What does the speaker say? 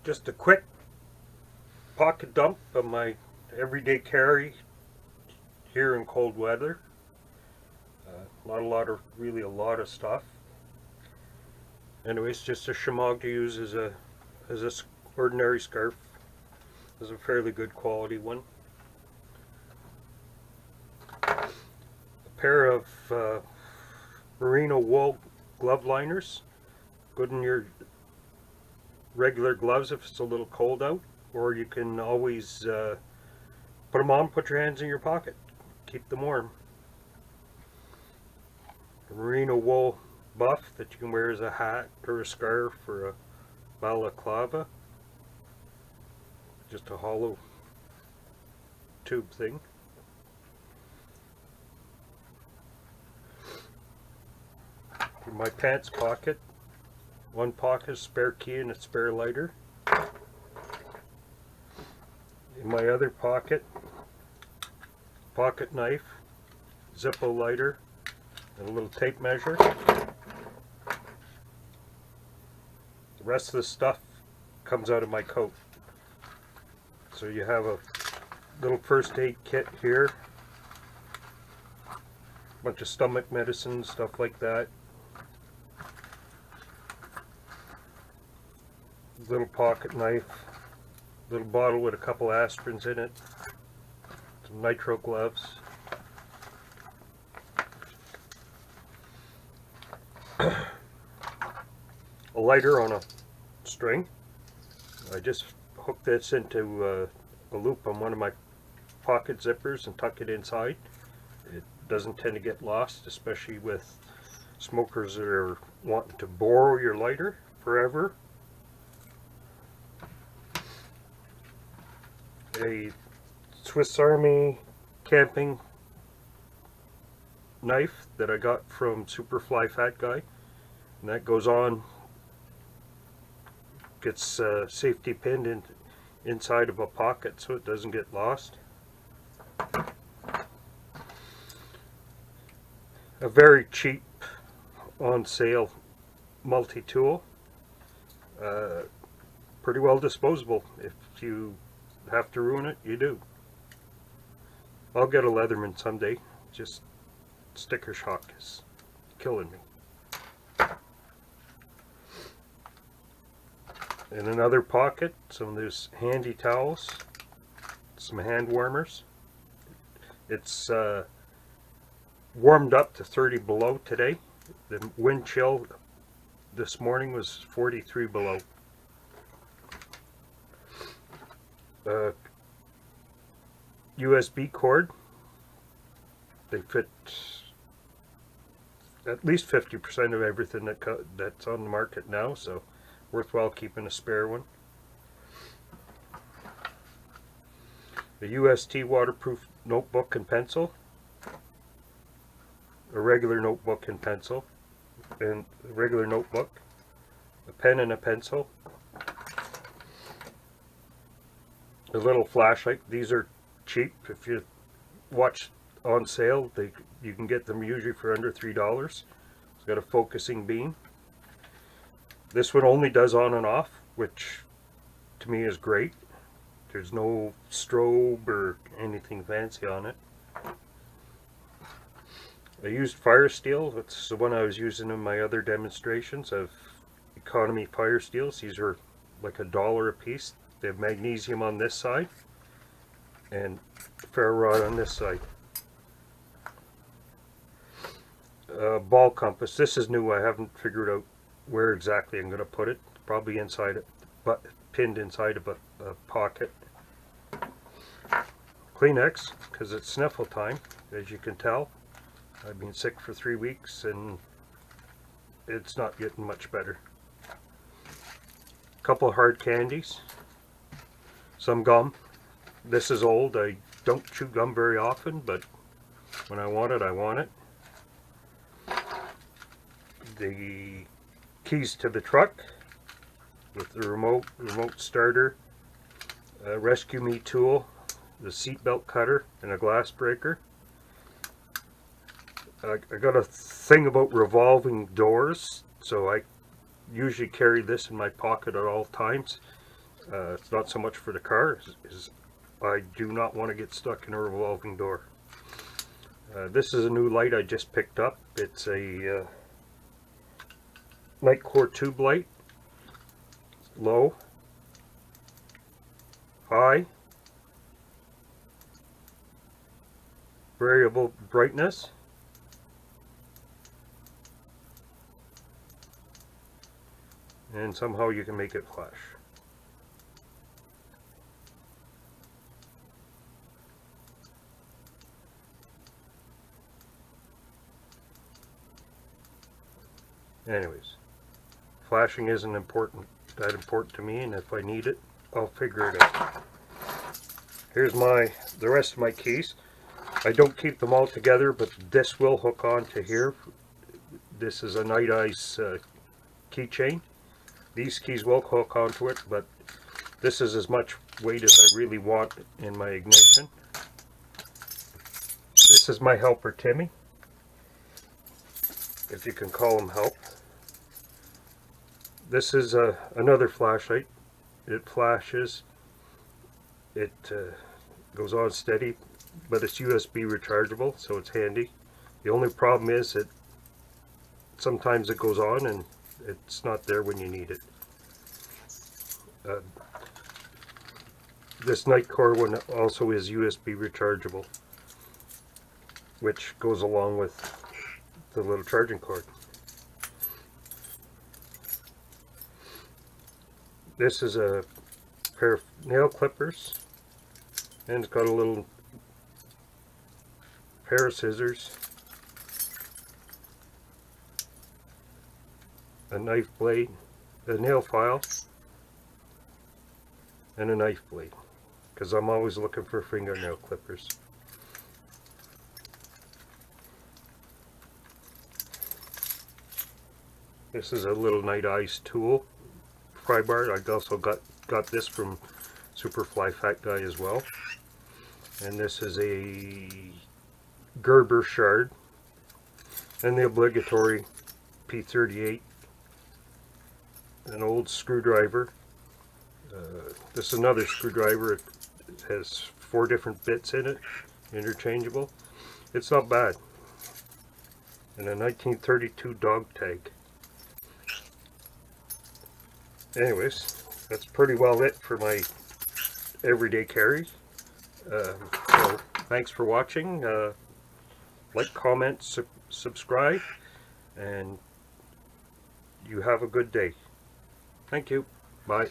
Just a quick pocket dump of my everyday carry here in cold weather. Not really a lot of stuff. Anyways, just a shemagh to use as a ordinary scarf. This is a fairly good quality one. A pair of merino wool glove liners, good in your regular gloves if it's a little cold out, or you can always put them on, put your hands in your pocket, keep them warm. A merino wool buff that you can wear as a hat or a scarf or a balaclava, just a hollow tube thing. In my pants pocket, one pocket, a spare key and a spare lighter. In my other pocket, pocket knife, Zippo lighter, and a little tape measure. The rest of the stuff comes out of my coat. So you have a little first aid kit here, a bunch of stomach medicine, stuff like that. Little pocket knife, little bottle with a couple aspirins in it, some nitro gloves, a lighter on a string. I just hook this into a loop on one of my pocket zippers and tuck it inside. It doesn't tend to get lost, especially with smokers that are wanting to borrow your lighter forever. A Swiss Army camping knife that I got from Superfly Fat Guy, and that goes on, gets safety pinned inside of a pocket so it doesn't get lost. A very cheap on sale multi-tool, pretty well disposable. If you have to ruin it, you do. I'll get a Leatherman someday. Just sticker shock is killing me. In another pocket, some of those handy towels, some hand warmers. It's warmed up to 30 below today. The wind chill this morning was 43 below. USB cord. They fit at least 50% of everything that's on the market now, so worthwhile keeping a spare one. The UST waterproof notebook and pencil. A regular notebook and pencil, and a regular notebook. A pen and a pencil. A little flashlight. These are cheap. If you watch on sale, you can get them usually for under $3. It's got a focusing beam. This one only does on and off, which to me is great. There's no strobe or anything fancy on it. I used fire steel. That's the one I was using in my other demonstrations of economy fire steels. These are like $1 a piece. They have magnesium on this side and ferro rod on this side. Ball compass. This is new. I haven't figured out where exactly I'm going to put it. Probably inside it, but pinned inside of a pocket. Kleenex, because it's sniffle time, as you can tell. I've been sick for 3 weeks and it's not getting much better. A couple of hard candies. Some gum. This is old. I don't chew gum very often, but when I want it, I want it. The keys to the truck with the remote starter, a rescue me tool, the seatbelt cutter, and a glass breaker. I got a thing about revolving doors, so I usually carry this in my pocket at all times. It's not so much for the car, is I do not want to get stuck in a revolving door. This is a new light I just picked up. It's a night core tube light. Low, high, variable brightness, and somehow you can make it flash. Anyways, flashing isn't that important to me, and if I need it, I'll figure it out. Here's the rest of my keys. I don't keep them all together, but this will hook on to here. This is a Night Ice keychain. These keys will hook onto it, but this is as much weight as I really want in my ignition. This is my helper Timmy, if you can call him help. This is another flashlight. It flashes. It goes on steady, but it's USB rechargeable, so it's handy. The only problem is that sometimes it goes on and it's not there when you need it. This night core one also is USB rechargeable, which goes along with the little charging cord. This is a pair of nail clippers, and it's got a little pair of scissors, a knife blade, a nail file, and a knife blade, because I'm always looking for fingernail clippers. This is a little Night Ice tool pry bar. I also got this from Superfly Fat Guy as well. And this is a Gerber shard, and the obligatory P38, an old screwdriver. This is another screwdriver. It has 4 different bits in it, interchangeable. It's not bad. And a 1932 dog tag. Anyways, that's pretty well it for my everyday carry. So thanks for watching. Like, comment, subscribe, and you have a good day. Thank you. Bye.